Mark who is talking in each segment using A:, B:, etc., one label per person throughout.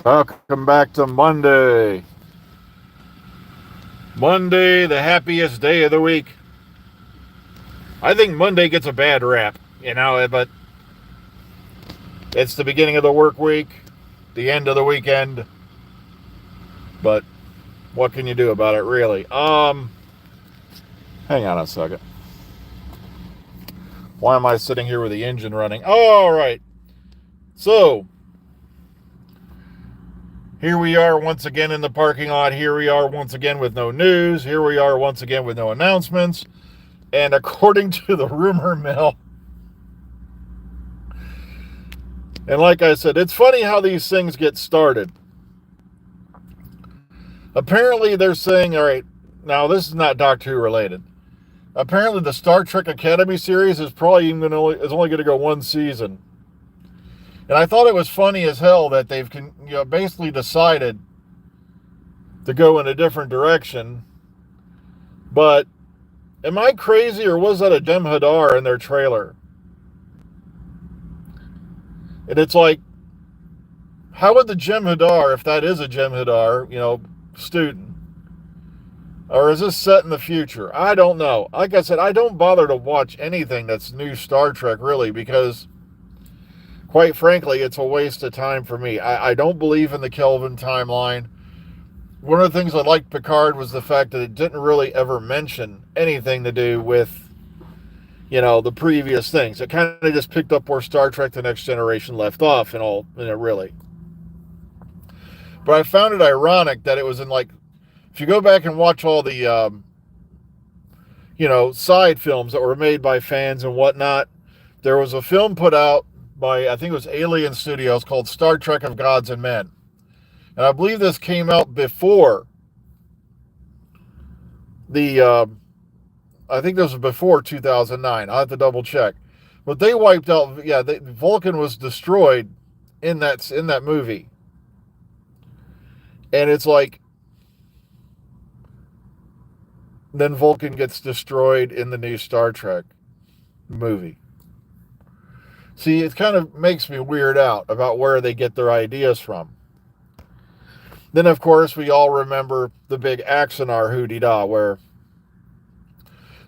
A: Welcome back to Monday. Monday, the happiest day of the week. I think Monday gets a bad rap, but it's the beginning of the work week, the end of the weekend. But what can you do about it, really? Hang on a second. Why am I sitting here with the engine running? All right. So, here we are once again in the parking lot. Here we are once again with no news. Here we are once again with no announcements. And according to the rumor mill, and like I said, it's funny how these things get started. Apparently, they're saying, all right, now this is not Doctor Who related. Apparently, the Star Trek Academy series is probably is only going to go one season. And I thought it was funny as hell that they've basically decided to go in a different direction. But am I crazy, or was that a Jem'Hadar in their trailer? And it's like, how would the Jem'Hadar, if that is a Jem'Hadar, student, or is this set in the future? I don't know. Like I said, I don't bother to watch anything that's new Star Trek, really, because quite frankly, it's a waste of time for me. I don't believe in the Kelvin timeline. One of the things I liked Picard was the fact that it didn't really ever mention anything to do with, the previous things. It kind of just picked up where Star Trek The Next Generation left off and all, really. But I found it ironic that it was in, if you go back and watch all the, side films that were made by fans and whatnot, there was a film put out by, I think it was Alien Studios, called Star Trek of Gods and Men. And I believe this came out before I think this was before 2009. I'll have to double check. But they wiped out, Vulcan was destroyed in that movie. And it's like, then Vulcan gets destroyed in the new Star Trek movie. See, it kind of makes me weird out about where they get their ideas from. Then, of course, we all remember the big Axanar hoo-dee-dah, where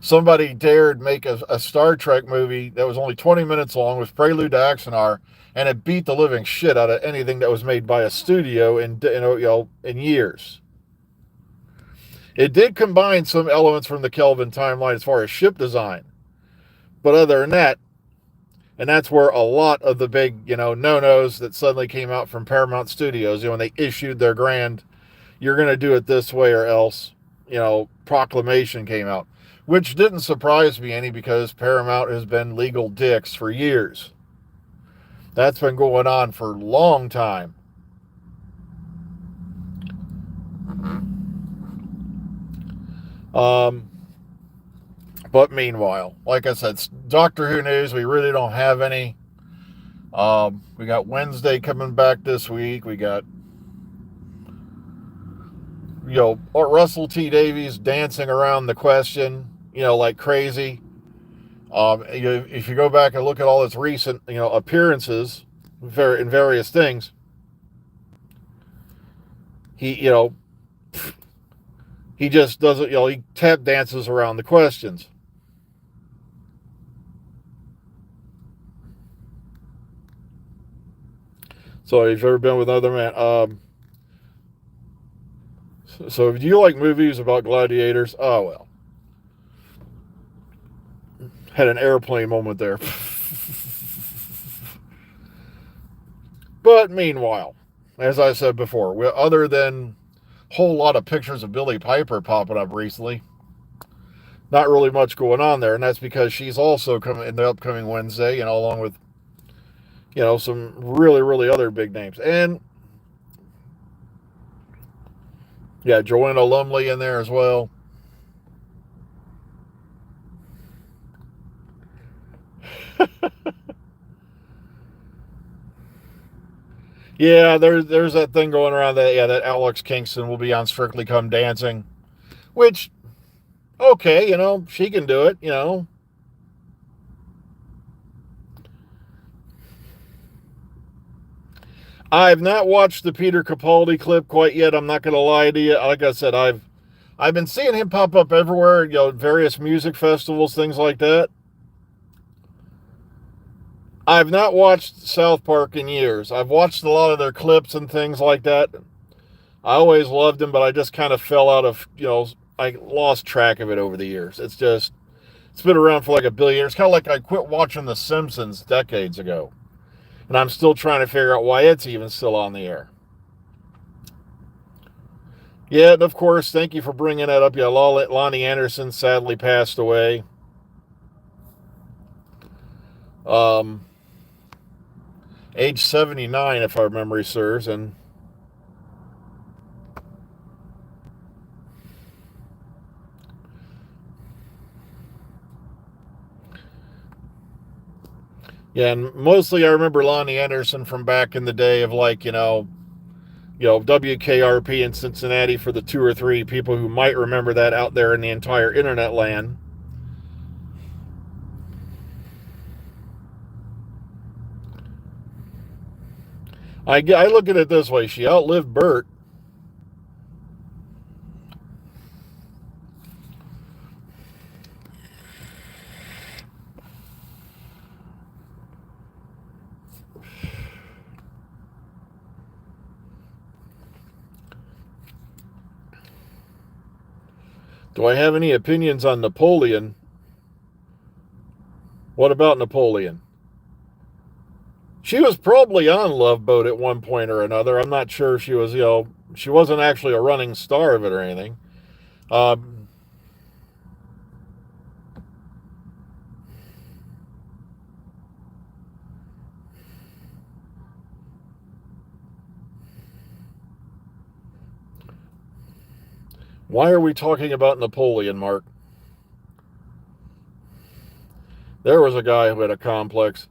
A: somebody dared make a Star Trek movie that was only 20 minutes long, was Prelude to Axanar, and it beat the living shit out of anything that was made by a studio in years. It did combine some elements from the Kelvin timeline as far as ship design. But other than that, and that's where a lot of the big, no-nos that suddenly came out from Paramount Studios, when they issued their grand, you're going to do it this way or else, proclamation came out. Which didn't surprise me any, because Paramount has been legal dicks for years. That's been going on for a long time. But meanwhile, like I said, Doctor Who news, we really don't have any. We got Wednesday coming back this week. We got, Russell T Davies dancing around the question, like crazy. If you go back and look at all his recent, appearances in various things, he just doesn't, he tap dances around the questions. So if you've ever been with another man, so if you like movies about gladiators, oh well. Had an airplane moment there. But meanwhile, as I said before, other than a whole lot of pictures of Billie Piper popping up recently, not really much going on there, and that's because she's also coming in the upcoming Wednesday, along with, some really, really other big names. And, yeah, Joanna Lumley in there as well. Yeah, there's that thing going around that Alex Kingston will be on Strictly Come Dancing, which, okay, she can do it, I've not watched the Peter Capaldi clip quite yet. I'm not going to lie to you. Like I said, I've been seeing him pop up everywhere, various music festivals, things like that. I've not watched South Park in years. I've watched a lot of their clips and things like that. I always loved him, but I just kind of fell out of, I lost track of it over the years. It's been around for like a billion years. Kind of like I quit watching The Simpsons decades ago. And I'm still trying to figure out why it's even still on the air. Yeah, and of course, thank you for bringing that up. Yeah, Lonnie Anderson sadly passed away. Um, age 79, if our memory serves. And yeah, and mostly I remember Lonnie Anderson from back in the day of like, WKRP in Cincinnati for the two or three people who might remember that out there in the entire internet land. I look at it this way. She outlived Bert. Do I have any opinions on Napoleon? What about Napoleon? She was probably on Love Boat at one point or another. I'm not sure if she was, she wasn't actually a running star of it or anything. Um, why are we talking about Napoleon, Mark? There was a guy who had a complex.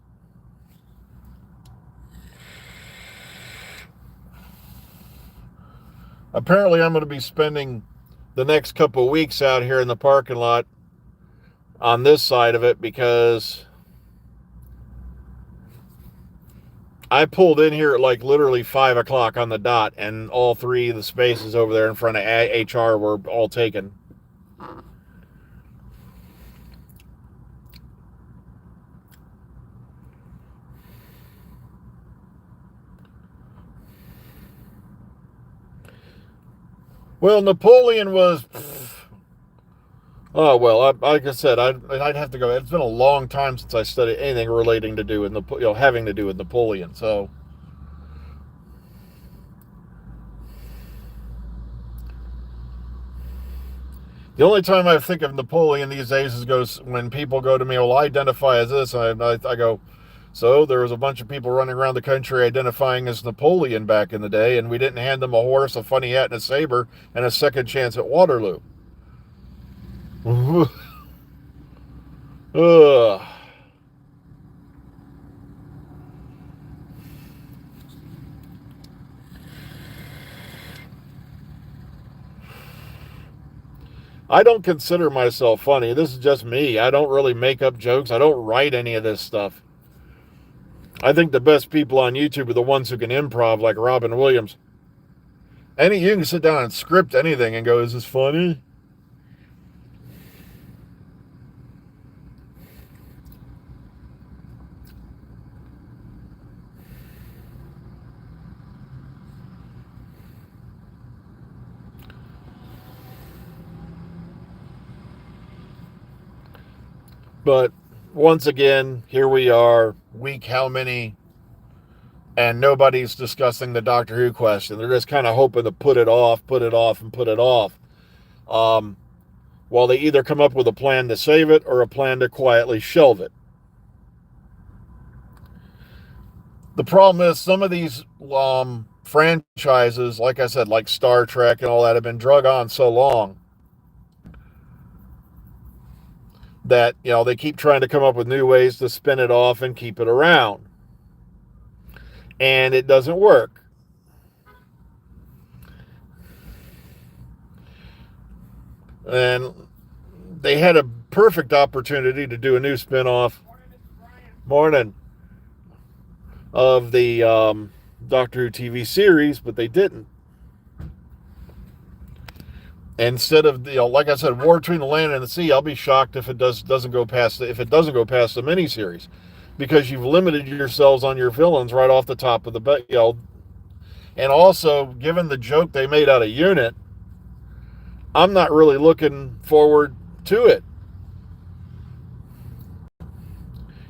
A: Apparently, I'm going to be spending the next couple of weeks out here in the parking lot on this side of it because I pulled in here at like literally 5 o'clock on the dot, and all three of the spaces over there in front of HR were all taken. Well, Napoleon was. Oh well, like I said, I'd have to go. It's been a long time since I studied anything relating to do with having to do with Napoleon. So the only time I think of Napoleon these days is when people go to me, well, identify as this, and I go, so there was a bunch of people running around the country identifying as Napoleon back in the day, and we didn't hand them a horse, a funny hat, and a saber, and a second chance at Waterloo. Ugh. I don't consider myself funny. This is just me. I don't really make up jokes. I don't write any of this stuff. I think the best people on YouTube are the ones who can improv, like Robin Williams. You can sit down and script anything and go, is this funny? But once again, here we are, week how many, and nobody's discussing the Doctor Who question. They're just kind of hoping to put it off, put it off, and put it off. While they either come up with a plan to save it or a plan to quietly shelve it. The problem is some of these franchises, like I said, like Star Trek and all that, have been drug on so long that, they keep trying to come up with new ways to spin it off and keep it around. And it doesn't work. And they had a perfect opportunity to do a new spin-off. Morning. Of the Doctor Who TV series, but they didn't. Instead of, like I said, War Between the Land and the Sea, I'll be shocked if it doesn't go past the miniseries, because you've limited yourselves on your villains right off the top of the and also, given the joke they made out of Unit, I'm not really looking forward to it.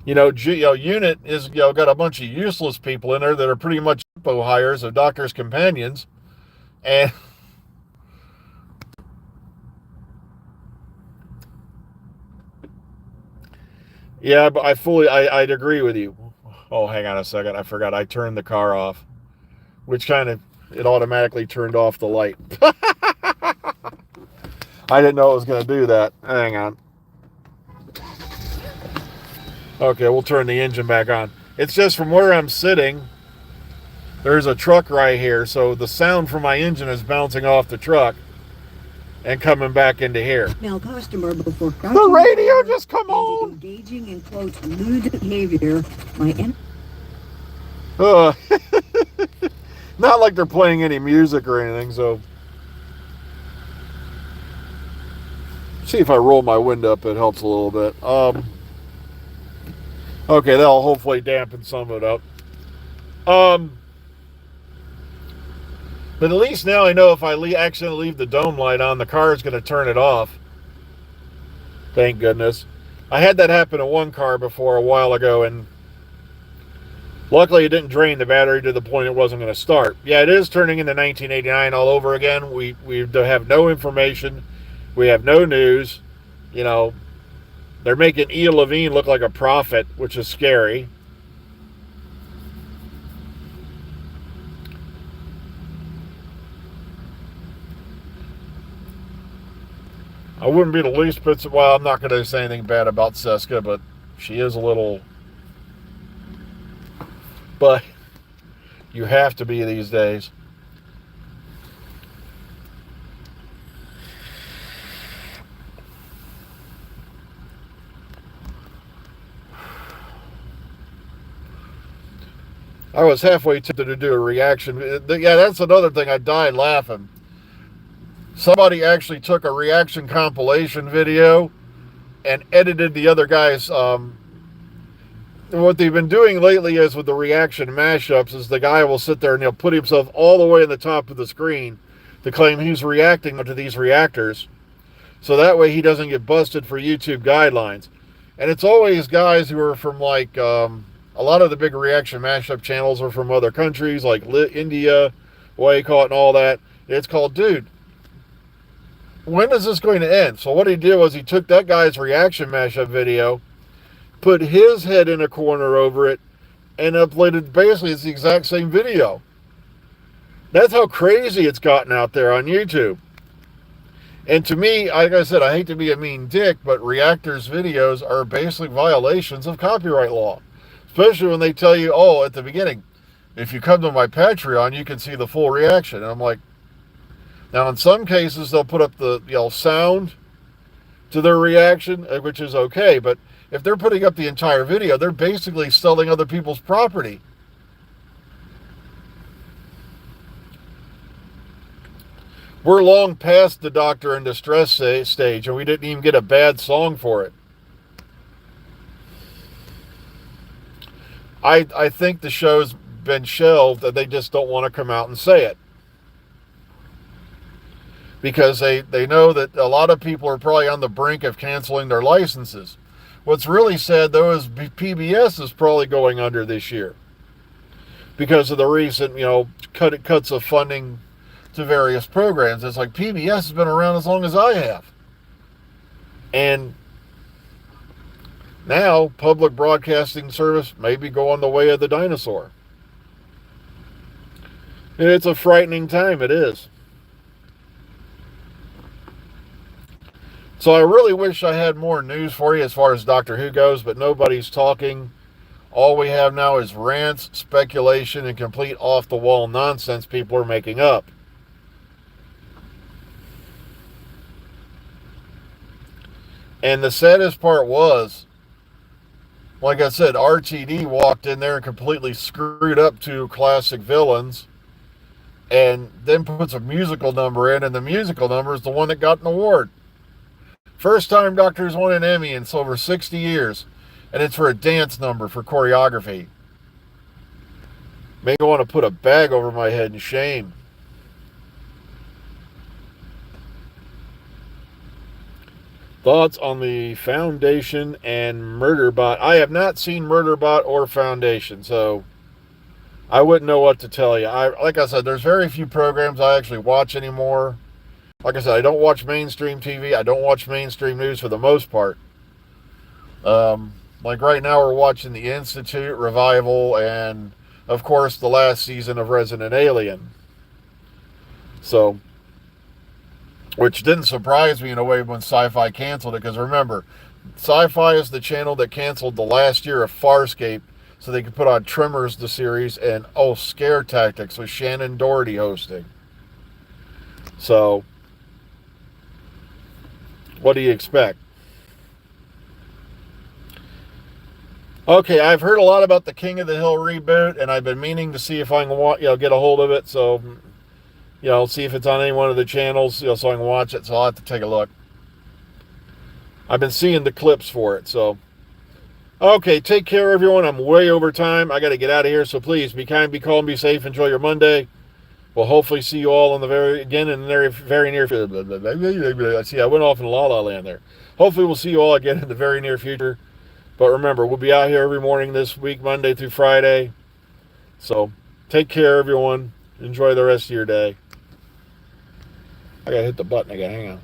A: Unit is got a bunch of useless people in there that are pretty much hires of Doctor's companions, and yeah, but I'd agree with you. Oh, hang on a second, I forgot I turned the car off, which it automatically turned off the light. I didn't know it was going to do that. Hang on. Okay, we'll turn the engine back on. It's just from where I'm sitting, there's a truck right here, so the sound from my engine is bouncing off the truck and coming back into here.
B: Now, customer, before
A: the radio just come on.
B: Engaging in quote lewd behavior,
A: not like they're playing any music or anything. So, see if I roll my window up, it helps a little bit. Okay, that'll hopefully dampen some of it up. But at least now I know if I accidentally leave the dome light on, the car is going to turn it off. Thank goodness. I had that happen in one car before a while ago, and luckily it didn't drain the battery to the point it wasn't going to start. Yeah, it is turning into 1989 all over again. We have no information. We have no news. They're making Ian Levine look like a prophet, which is scary. I wouldn't be the least bit... Well, I'm not going to say anything bad about Bsck, but she is a little... But you have to be these days. I was halfway tempted to do a reaction. Yeah, that's another thing. I died laughing. Somebody actually took a reaction compilation video and edited the other guy's... what they've been doing lately is with the reaction mashups is the guy will sit there and he'll put himself all the way in the top of the screen to claim he's reacting to these reactors. So that way he doesn't get busted for YouTube guidelines. And it's always guys who are from like... a lot of the big reaction mashup channels are from other countries like India, Waycott, and all that. It's called, dude, when is this going to end? So what he did was he took that guy's reaction mashup video, put his head in a corner over it, and uploaded basically it's the exact same video. That's how crazy it's gotten out there on YouTube. And to me, like I said, I hate to be a mean dick, but reactors' videos are basically violations of copyright law. Especially when they tell you, oh, at the beginning, if you come to my Patreon, you can see the full reaction. And I'm like, now in some cases, they'll put up the sound to their reaction, which is okay. But if they're putting up the entire video, they're basically selling other people's property. We're long past the Doctor in Distress stage, and we didn't even get a bad song for it. I think the show's been shelved, and they just don't want to come out and say it. Because they know that a lot of people are probably on the brink of canceling their licenses. What's really sad, though, is PBS is probably going under this year. Because of the recent, cuts of funding to various programs. It's like PBS has been around as long as I have. And now, public broadcasting service may be going the way of the dinosaur. It's a frightening time, it is. So I really wish I had more news for you as far as Doctor Who goes, but nobody's talking. All we have now is rants, speculation, and complete off-the-wall nonsense people are making up. And the saddest part was, Like I said, RTD walked in there and completely screwed up two classic villains and then puts a musical number in, and the musical number is the one that got an award. First time Doctor's won an Emmy in over 60 years, and it's for a dance number for choreography. Made me want to put a bag over my head in shame. Thoughts on the Foundation and Murderbot? I have not seen Murderbot or Foundation, so I wouldn't know what to tell you. Like I said, there's very few programs I actually watch anymore. Like I said, I don't watch mainstream TV. I don't watch mainstream news for the most part. Like right now, we're watching The Institute, Revival, and of course, the last season of Resident Alien. So, which didn't surprise me in a way when Sci-Fi canceled it, because remember, Sci-Fi is the channel that canceled the last year of Farscape so they could put on Tremors, the series, and Scare Tactics with Shannon Doherty hosting. So, what do you expect? Okay, I've heard a lot about the King of the Hill reboot, and I've been meaning to see if I can get a hold of it. So, see if it's on any one of the channels, so I can watch it. So I'll have to take a look. I've been seeing the clips for it. So, okay, take care, everyone. I'm way over time. I got to get out of here. So please be kind, be calm, be safe. Enjoy your Monday. We'll hopefully see you all in the very near future. See, I went off in La La Land there. Hopefully we'll see you all again in the very near future. But remember, we'll be out here every morning this week, Monday through Friday. So take care, everyone. Enjoy the rest of your day. I got to hit the button again. Hang on.